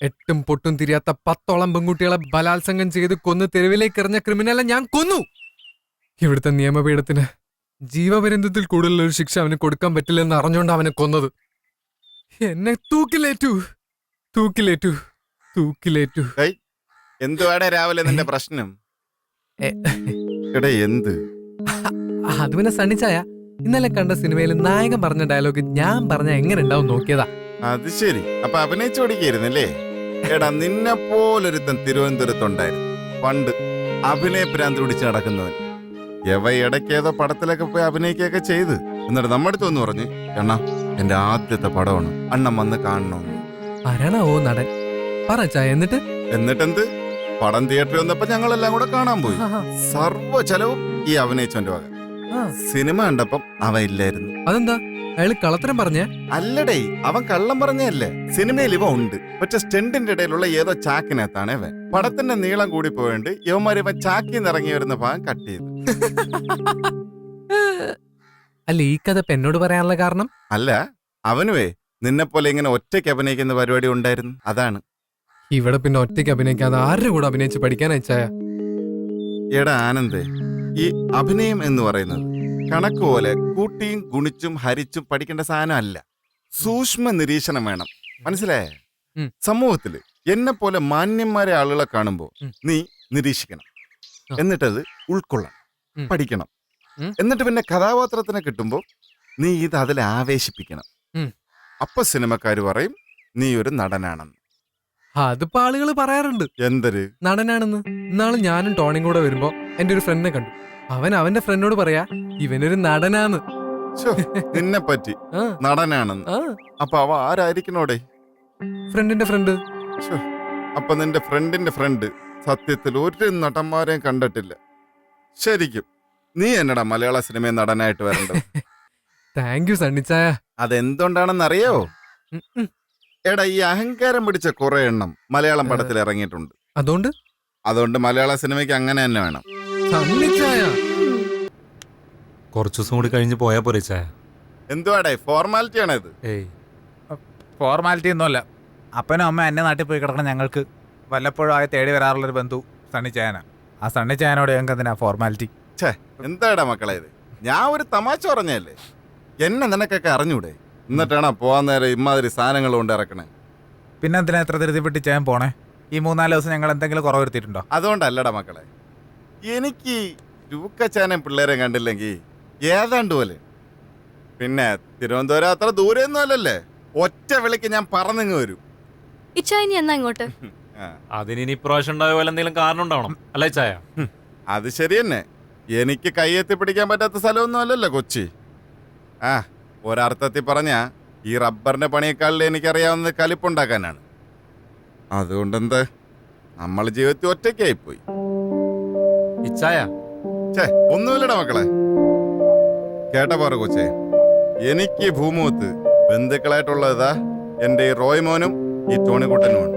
എട്ടും പൊട്ടും തിരിയാത്ത 10ഓളം പെൺകുട്ടികളെ ബലാത്സംഗം ചെയ്ത് കൊന്ന് തെരുവിലേക്ക് എറിഞ്ഞ ക്രിമിനലെ ഞാൻ കൊന്നു. ഇവിടുത്തെ നിയമപീഠത്തിന് ജീവപര്യന്തത്തിൽ കൂടുതലൊരു ശിക്ഷ അവന് കൊടുക്കാൻ പറ്റില്ലെന്ന് അറിഞ്ഞുകൊണ്ട് അവനെ കൊന്നത്. എന്നെ തൂക്കിലേറ്റു. എന്തുവാടെ രാവിലെ നിന്റെ പ്രശ്നം? എടേ എന്ത്? അത് പിന്നെ സണ്ണിച്ചായ ഇന്നലെ കണ്ട സിനിമയിൽ നായകൻ പറഞ്ഞ ഡയലോഗ് ഞാൻ പറഞ്ഞ എങ്ങനെ ഉണ്ടാവും നോക്കിയതാ. അത് ശരി, അപ്പൊ അഭിനയിച്ചു പഠിക്കായിരുന്നല്ലേ? എടാ നിന്നെ പോലൊരുത്തൻ തിരുവനന്തപുരത്തുണ്ടായിരുന്നു പണ്ട്, അഭിനയ ഭ്രാന്ത് പിടിച്ച് നടക്കുന്നവൻ. ഇടയ്ക്ക് ഏതോ പടത്തിലൊക്കെ പോയി അഭിനയിക്കുകയൊക്കെ ചെയ്ത് എന്നിട്ട് നമ്മുടെ അടുത്തൊന്ന് പറഞ്ഞു, എണ്ണ എന്റെ ആദ്യത്തെ പടമാണ്, അണ്ണൻ വന്ന് കാണണമെന്ന്. ആരാണോ നടൻ പറ ചായ. എന്നിട്ടെന്ത്? പടം തിയേറ്ററിൽ വന്നപ്പോ ഞങ്ങളെല്ലാം കൂടെ കാണാൻ പോയി. സർവ്വ ചെലവും ഈ അഭിനയിച്ചവന്റെ വക. സിനിമ കണ്ടപ്പം അവൻ ഇല്ലായിരുന്നു. അതെന്താ അയാള് കള്ളത്തരം പറഞ്ഞേ? അല്ലടേ, അവൻ കള്ളം പറഞ്ഞല്ലേ. സിനിമയിൽ ഇവ ഉണ്ട്, പക്ഷെ സ്റ്റെന്റിന്റെ ഇടയിലുള്ള ഏതോ ചാക്കിനകത്താണ് ഇവൻ. പടത്തിന്റെ നീളം കൂടി പോയിട്ട് ഇവന്മാർ ഇവൻ ചാക്കിന്ന് ഇറങ്ങി വരുന്ന ഭാഗം കട്ട് ചെയ്തു. അല്ല ഈ കഥ എന്നോട് പറയാനുള്ള കാരണം? അല്ല, അവനുവേ നിന്നെ പോലെ ഇങ്ങനെ ഒറ്റയ്ക്ക് അഭിനയിക്കുന്ന പരിപാടി ഉണ്ടായിരുന്നു, അതാണ്. ഇവിടെ പിന്നെ ഒറ്റയ്ക്ക് അഭിനയിക്കാതെ ആരുടെ കൂടെ അഭിനയിച്ച് പഠിക്കാൻ അയച്ചായ? എടാ ആനന്ദേ, ഈ അഭിനയം എന്ന് പറയുന്നത് കണക്ക് പോലെ കൂട്ടിയും ഗുണിച്ചും ഹരിച്ചും പഠിക്കേണ്ട സാധനം അല്ല. സൂക്ഷ്മ നിരീക്ഷണം വേണം, മനസ്സിലായേ? സമൂഹത്തില് എന്നെ പോലെ മാന്യന്മാരെ ആളുകളെ കാണുമ്പോ നീ നിരീക്ഷിക്കണം, എന്നിട്ടത് ഉൾക്കൊള്ളണം, പഠിക്കണം. എന്നിട്ട് പിന്നെ കഥാപാത്രത്തിനെ കിട്ടുമ്പോ നീ ഇത് അതിൽ ആവേശിപ്പിക്കണം. അപ്പൊ സിനിമക്കാര് പറയും നീ ഒരു നടനാണെന്ന്. അതിപ്പോ ആളുകൾ പറയാറുണ്ട് എന്തൊരു നടനാണെന്ന്. ഇന്നാള് ഞാനും ടോണിയും കൂടെ വരുമ്പോ എന്റെ ഒരു ഫ്രണ്ടിനെ കണ്ടു. അവന്റെ ഫ്രണ്ടിനോട് പറയാ ഇവനൊരു നടനാന്ന്. നിന്നെ പറ്റി നടനാണെന്ന്. അപ്പൊ അവ ആരായിരിക്കണോടെ? ഫ്രണ്ടിന്റെ ഫ്രണ്ട്. അപ്പൊ നിന്റെ ഫ്രണ്ടിന്റെ ഫ്രണ്ട് സത്യത്തിൽ ഒരു നടന്മാരെയും കണ്ടിട്ടില്ല. ശരിക്കും നീ എന്നടാ മലയാള സിനിമയിൽ നടനായിട്ട് വരേണ്ടത്. താങ്ക് യു സണ്ണിച്ചായ. അതെന്തുകൊണ്ടാണെന്നറിയോ? എടാ ഈ അഹങ്കാരം പിടിച്ച കുറെ എണ്ണം മലയാളം പടത്തിൽ ഇറങ്ങിയിട്ടുണ്ട്. അതുകൊണ്ട് മലയാള സിനിമയ്ക്ക് അങ്ങനെ തന്നെ വേണം. കുറച്ചു ദിവസം കൂടി കഴിഞ്ഞ് പോയാ പോരെ ചായ? എന്തുവാടേ ഫോർമാലിറ്റി ആണോ ഇത്? ഫോർമാലിറ്റി ഒന്നുമല്ല. അപ്പനും അമ്മ എന്നെ നാട്ടിൽ പോയി കിടക്കണം. ഞങ്ങൾക്ക് വല്ലപ്പോഴും ആകെ തേടി വരാറുള്ളൊരു ബന്ധു സണ്ണിച്ചായനാ. ആ സണ്ണിച്ചായനോട് ഞങ്ങൾക്ക് എന്തിനാ ഫോർമാലിറ്റി? എന്താടാ മക്കളെ ഇത്? ഞാൻ ഒരു തമാശ പറഞ്ഞല്ലേ. എന്നെ നിനക്കൊക്കെ അറിഞ്ഞൂടെ? എന്നിട്ടാണോ പോവാൻ നേരം ഇമാതിരി സാധനങ്ങൾ കൊണ്ട് ഇറക്കണേ? പിന്നെ എന്തിനാ എത്ര ധൃതിപ്പെട്ടി ചെയ്യാൻ പോണേ? ഈ 3-4 ദിവസം ഞങ്ങൾ എന്തെങ്കിലും കുറവ് വരുത്തിയിട്ടുണ്ടോ? അതുകൊണ്ടല്ലടാ മക്കളെ, എനിക്ക് രൂക്കച്ചാനും പിള്ളേരെ കണ്ടില്ലെങ്കിൽ ഏതാണ്ട് പോലെ. പിന്നെ തിരുവനന്തപുരം അത്ര ദൂരെയൊന്നും അല്ലല്ലേ, ഒറ്റ വിളിക്ക് ഞാൻ പറന്നിങ്ങ് വരും. ഇങ്ങോട്ട് അതിനി ഇപ്രാവശ്യം ഉണ്ടായ പോലെ എന്തെങ്കിലും കാരണം ഉണ്ടാവണം അല്ലേ ചായ? അത് ശരി തന്നെ, എനിക്ക് കൈയെത്തി പിടിക്കാൻ പറ്റാത്ത സ്ഥലമൊന്നും അല്ലല്ലോ കൊച്ചി. ഒരർത്ഥത്തിൽ പറഞ്ഞ ഈ റബ്ബറിന്റെ പണിയേക്കാളിൽ എനിക്കറിയാവുന്നത് കലിപ്പുണ്ടാക്കാനാണ്. അതുകൊണ്ടെന്ത്, നമ്മൾ ജീവിതത്തിൽ ഒറ്റയ്ക്കായിപ്പോയി. ഒന്നുമില്ലടാ മക്കളെ. കേട്ട പോറ കൊച്ചേ, എനിക്ക് ഭൂമുഖത്ത് ബന്ധുക്കളായിട്ടുള്ളതാ എന്റെ ഈ റോയ്മോനും ഈ ടോണിക്കുട്ടനുമാണ്.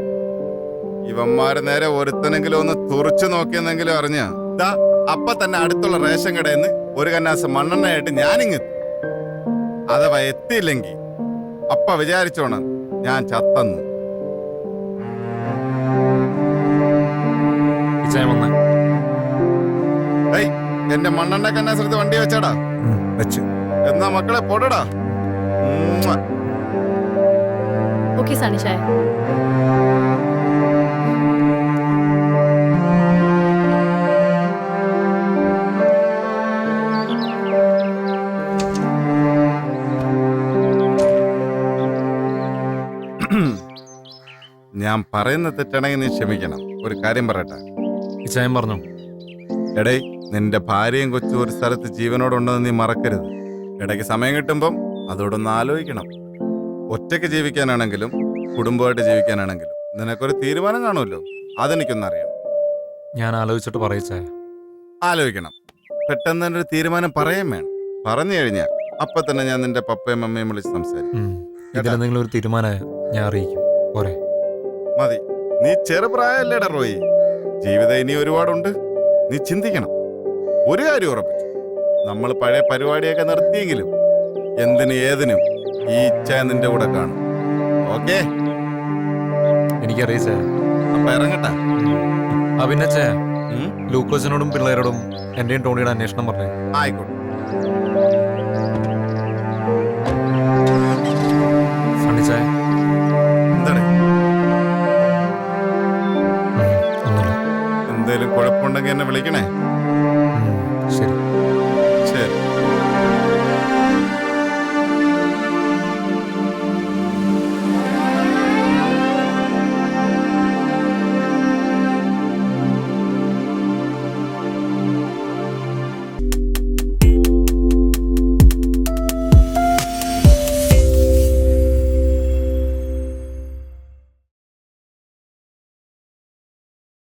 ഇവന്മാരെ നേരെ ഒരുത്തനെങ്കിലും ഒന്ന് തുറച്ചു നോക്കിയെന്നെങ്കിലും അറിഞ്ഞ അപ്പൊ തന്നെ അടുത്തുള്ള റേഷൻ കടയിൽ നിന്ന് ഒരു കന്നാസ് മണ്ണെണ്ണയായിട്ട് ഞാനിങ്ങെത്തും. അഥവാ എത്തിയില്ലെങ്കിൽ അപ്പ വിചാരിച്ചോണം ഞാൻ ചത്തന്നു. എന്റെ മണ്ണെണ്ണ കന്നാസെടുത്ത് വണ്ടി വെച്ചാടാ. എന്നാ മക്കളെ പൊടടാ. ഓക്കേ സണ്ണിച്ചായ. ഞാൻ പറയുന്ന തെറ്റാണെങ്കിൽ നീ ക്ഷമിക്കണം. ഒരു കാര്യം പറയട്ടെ? ഇച്ചായം പറഞ്ഞു. എടേ, നിന്റെ ഭാര്യയും കൊച്ചും ഒരു സ്ഥലത്ത് ജീവനോടുണ്ടെന്ന് നീ മറക്കരുത്. ഇടയ്ക്ക് സമയം കിട്ടുമ്പം അതോടൊന്ന് ആലോചിക്കണം. ഒറ്റയ്ക്ക് ജീവിക്കാനാണെങ്കിലും കുടുംബമായിട്ട് ജീവിക്കാനാണെങ്കിലും നിനക്കൊരു തീരുമാനം കാണുമല്ലോ, അതെനിക്കൊന്നറിയണം. ഞാൻ ആലോചിച്ചിട്ട് പറയിച്ചായ. ആലോചിക്കണം. പെട്ടെന്ന് തന്നെ ഒരു തീരുമാനം പറയാൻ വേണം. പറഞ്ഞു കഴിഞ്ഞാൽ അപ്പൊ തന്നെ ഞാൻ നിന്റെ പപ്പയും അമ്മയും വിളിച്ച് സംസാരിക്കും. ഇതിലെന്തെങ്കിലും ഒരു തീരുമാനമായ ഞാൻ അറിയിക്കും. പോരെ? മതി. നീ ചെറുപ്രായല്ലേടാ റോയി, ജീവിതം ഇനി ഒരുപാടുണ്ട്. നീ ചിന്തിക്കണം. ഒരു കാര്യം ഉറപ്പിച്ചു, നമ്മൾ പഴയ പരിപാടിയൊക്കെ നിർത്തിയെങ്കിലും എന്തിനും ഏതിനും ഈ ഇച്ഛ നിന്റെ കൂടെ കാണും. ഓക്കേ? എനിക്ക് എനിക്കറിയിച്ചേ. അപ്പൊ ഇറങ്ങട്ടെ. ആ പിന്നെ ചേ, ഉം? ലൂക്കോസിനോടും പിള്ളേരോടും എന്റെയും ടോണിയുടെ അന്വേഷണം പറഞ്ഞു. ആയിക്കോട്ടെ. സണ്ണിച്ചേ, എന്താണ് ഒന്നുമില്ല. എന്തേലും കുഴപ്പമുണ്ടെങ്കിൽ എന്നെ വിളിക്കണേ.